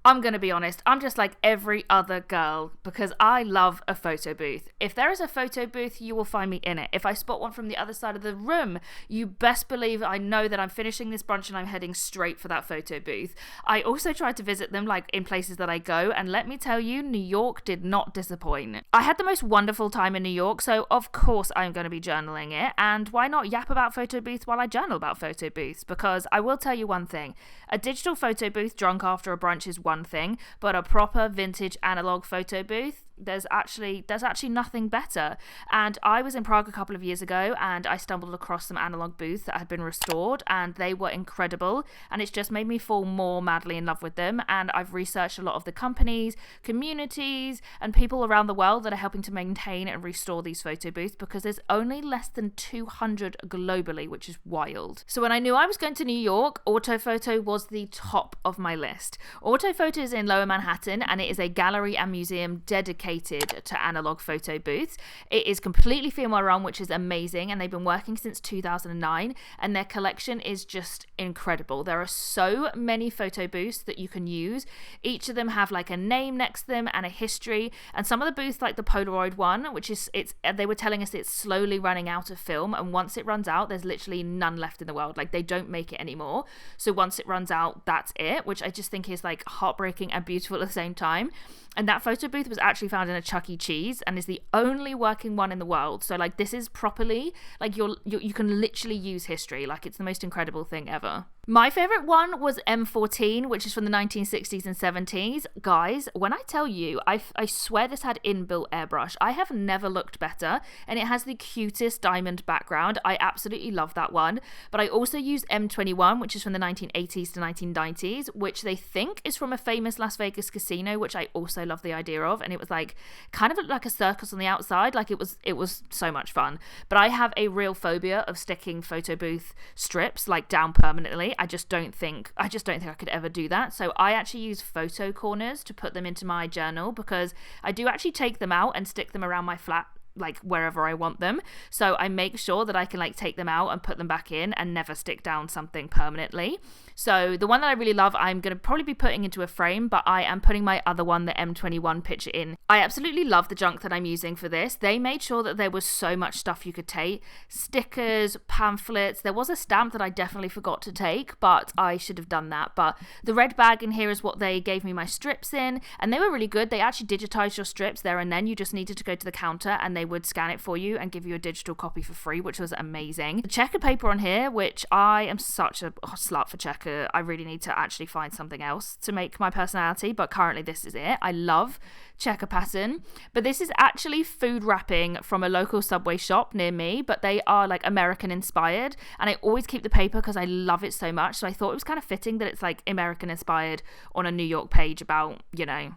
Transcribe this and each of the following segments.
I'm going to be honest, I'm just like every other girl because I love a photo booth. If there is a photo booth, you will find me in it. If I spot one from the other side of the room, you best believe I know that I'm finishing this brunch and I'm heading straight for that photo booth. I also try to visit them like in places that I go, and let me tell you, New York did not disappoint. I had the most wonderful time in New York, so of course I'm going to be journaling it, and why not yap about photo booths while I journal about photo booths? Because I will tell you one thing, a digital photo booth drunk after a brunch is one thing, but a proper vintage analog photo booth, there's actually nothing better. And I was in Prague a couple of years ago and I stumbled across some analog booths that had been restored, and they were incredible, and it's just made me fall more madly in love with them. And I've researched a lot of the companies, communities, and people around the world that are helping to maintain and restore these photo booths, because there's only less than 200 globally, which is wild. So when I knew I was going to New York, Autophoto was the top of my list. Autophoto is in Lower Manhattan, and it is a gallery and museum dedicated to analog photo booths. It is completely female run, which is amazing, and they've been working since 2009, and their collection is just incredible. There are so many photo booths that you can use. Each of them have like a name next to them and a history, and some of the booths, like the Polaroid one, which is they were telling us it's slowly running out of film, and once it runs out, there's literally none left in the world. Like, they don't make it anymore, so once it runs out, that's it, which I just think is like heartbreaking and beautiful at the same time. And that photo booth was actually found in a Chuck E. Cheese and is the only working one in the world. So like, this is properly like you can literally use history. Like, it's the most incredible thing ever. My favorite one was M14, which is from the 1960s and 70s. Guys, when I tell you, I swear this had inbuilt airbrush. I have never looked better, and it has the cutest diamond background. I absolutely love that one. But I also use M21, which is from the 1980s to 1990s, which they think is from a famous Las Vegas casino, which I also love the idea of. And it was like kind of like a circus on the outside. Like, it was so much fun. But I have a real phobia of sticking photo booth strips like down permanently. I just don't think I could ever do that. So I actually use photo corners to put them into my journal, because I do actually take them out and stick them around my flat, like wherever I want them. So I make sure that I can like take them out and put them back in and never stick down something permanently. So the one that I really love, I'm going to probably be putting into a frame, but I am putting my other one, the M21 picture, in. I absolutely love the junk that I'm using for this. They made sure that there was so much stuff you could take. Stickers, pamphlets. There was a stamp that I definitely forgot to take, but I should have done that. But the red bag in here is what they gave me my strips in, and they were really good. They actually digitized your strips there and then. You just needed to go to the counter and they would scan it for you and give you a digital copy for free, which was amazing. The checker paper on here, which I am such a slut for checker. I really need to actually find something else to make my personality, but currently this is it. I love checker pattern, but this is actually food wrapping from a local Subway shop near me, but they are like American inspired, and I always keep the paper because I love it so much. So I thought it was kind of fitting that it's like American inspired on a New York page about, you know,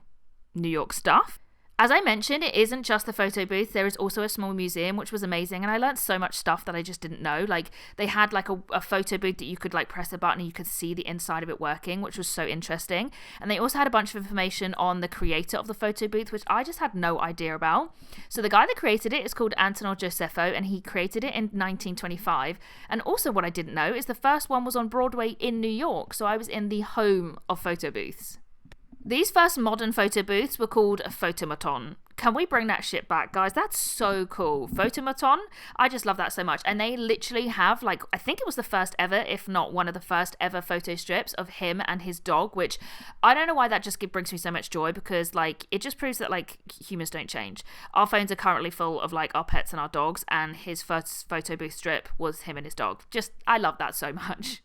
New York stuff. As I mentioned, it isn't just the photo booth. There is also a small museum, which was amazing. And I learned so much stuff that I just didn't know. Like, they had like a photo booth that you could like press a button and you could see the inside of it working, which was so interesting. And they also had a bunch of information on the creator of the photo booth, which I just had no idea about. So the guy that created it is called Antonio Josefo, and he created it in 1925. And also what I didn't know is the first one was on Broadway in New York. So I was in the home of photo booths. These first modern photo booths were called Photomaton. Can we bring that shit back, guys? That's so cool. Photomaton, I just love that so much. And they literally have, like, I think it was the first ever, if not one of the first ever photo strips of him and his dog, which I don't know why that just brings me so much joy, because, like, it just proves that, like, humans don't change. Our phones are currently full of, like, our pets and our dogs, and his first photo booth strip was him and his dog. Just, I love that so much.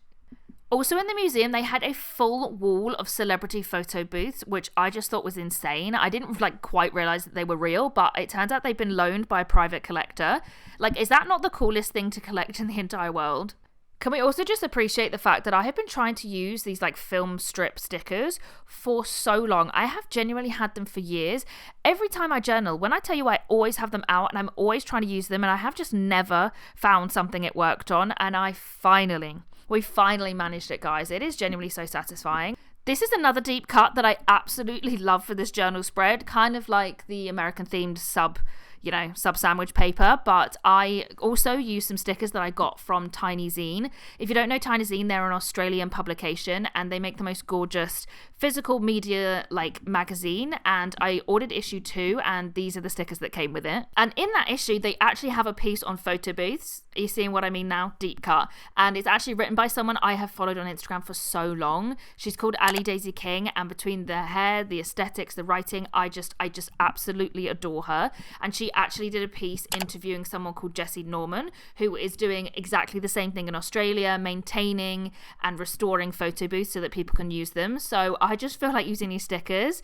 Also in the museum, they had a full wall of celebrity photo booths, which I just thought was insane. I didn't like quite realize that they were real, but it turns out they've been loaned by a private collector. Like, is that not the coolest thing to collect in the entire world? Can we also just appreciate the fact that I have been trying to use these like film strip stickers for so long. I have genuinely had them for years. Every time I journal, when I tell you I always have them out and I'm always trying to use them, and I have just never found something it worked on, and we finally managed it, guys. It is genuinely so satisfying. This is another deep cut that I absolutely love for this journal spread, kind of like the American themed sub sandwich paper. But I also use some stickers that I got from Tiny Zine. If you don't know Tiny Zine, they're an Australian publication and they make the most gorgeous physical media like magazine, and I ordered issue 2 and these are the stickers that came with it. And in that issue they actually have a piece on photo booths. Are you seeing what I mean now? Deep cut. And it's actually written by someone I have followed on Instagram for so long. She's called Ali Daisy King, and between the hair, the aesthetics, the writing, I just absolutely adore her. And she actually did a piece interviewing someone called Jessie Norman, who is doing exactly the same thing in Australia, maintaining and restoring photo booths so that people can use them. So I just feel like using these stickers,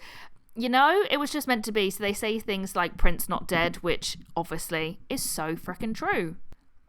it was just meant to be. So they say things like Prince not dead, which obviously is so freaking true.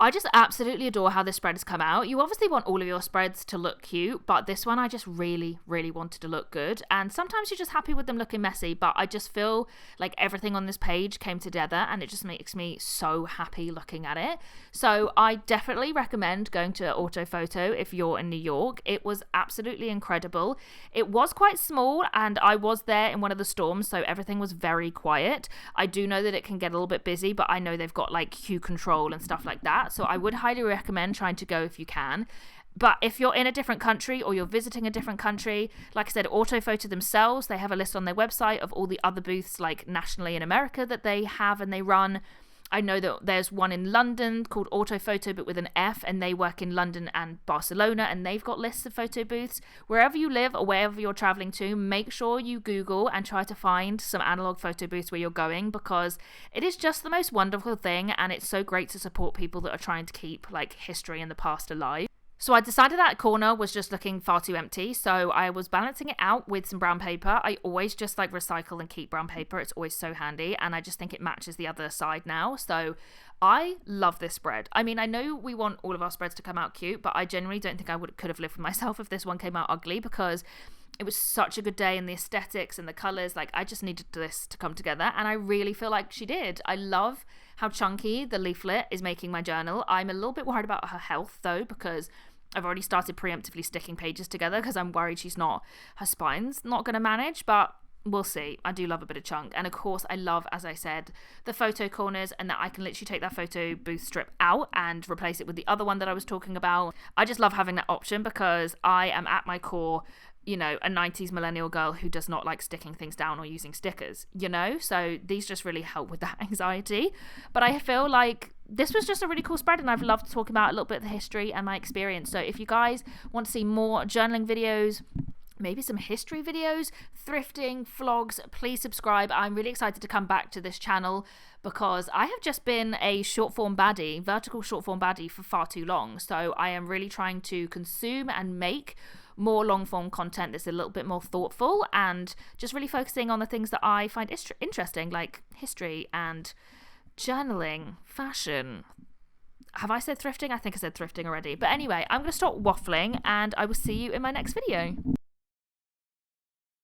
I just absolutely adore how this spread has come out. You obviously want all of your spreads to look cute, but this one I just really, really wanted to look good. And sometimes you're just happy with them looking messy, but I just feel like everything on this page came together and it just makes me so happy looking at it. So I definitely recommend going to Autophoto if you're in New York. It was absolutely incredible. It was quite small and I was there in one of the storms, so everything was very quiet. I do know that it can get a little bit busy, but I know they've got like queue control and stuff like that. So I would highly recommend trying to go if you can. But if you're in a different country or you're visiting a different country, like I said, Autophoto themselves, they have a list on their website of all the other booths like nationally in America that they have and they run. I know that there's one in London called Autophoto, but with an F, and they work in London and Barcelona, and they've got lists of photo booths. Wherever you live or wherever you're traveling to, make sure you Google and try to find some analog photo booths where you're going, because it is just the most wonderful thing, and it's so great to support people that are trying to keep like history and the past alive. So I decided that corner was just looking far too empty, so I was balancing it out with some brown paper. I always just like recycle and keep brown paper. It's always so handy, and I just think it matches the other side now. So I love this spread. I mean, I know we want all of our spreads to come out cute, but I genuinely don't think I could have lived with myself if this one came out ugly, because it was such a good day, and the aesthetics and the colours, like I just needed this to come together, and I really feel like she did. I love how chunky the leaflet is making my journal. I'm a little bit worried about her health though, because I've already started preemptively sticking pages together because I'm worried her spine's not going to manage, but we'll see. I do love a bit of chunk. And of course, I love, as I said, the photo corners, and that I can literally take that photo booth strip out and replace it with the other one that I was talking about. I just love having that option because I am at my core, a 90s millennial girl who does not like sticking things down or using stickers, so these just really help with that anxiety. But I feel like this was just a really cool spread, and I've loved talking about a little bit of the history and my experience. So if you guys want to see more journaling videos, maybe some history videos, thrifting, vlogs, please subscribe. I'm really excited to come back to this channel because I have just been a vertical short form baddie for far too long. So I am really trying to consume and make more long form content that's a little bit more thoughtful and just really focusing on the things that I find interesting, like history and journaling, fashion. Have I said thrifting? I think I said thrifting already. But anyway, I'm going to stop waffling and I will see you in my next video.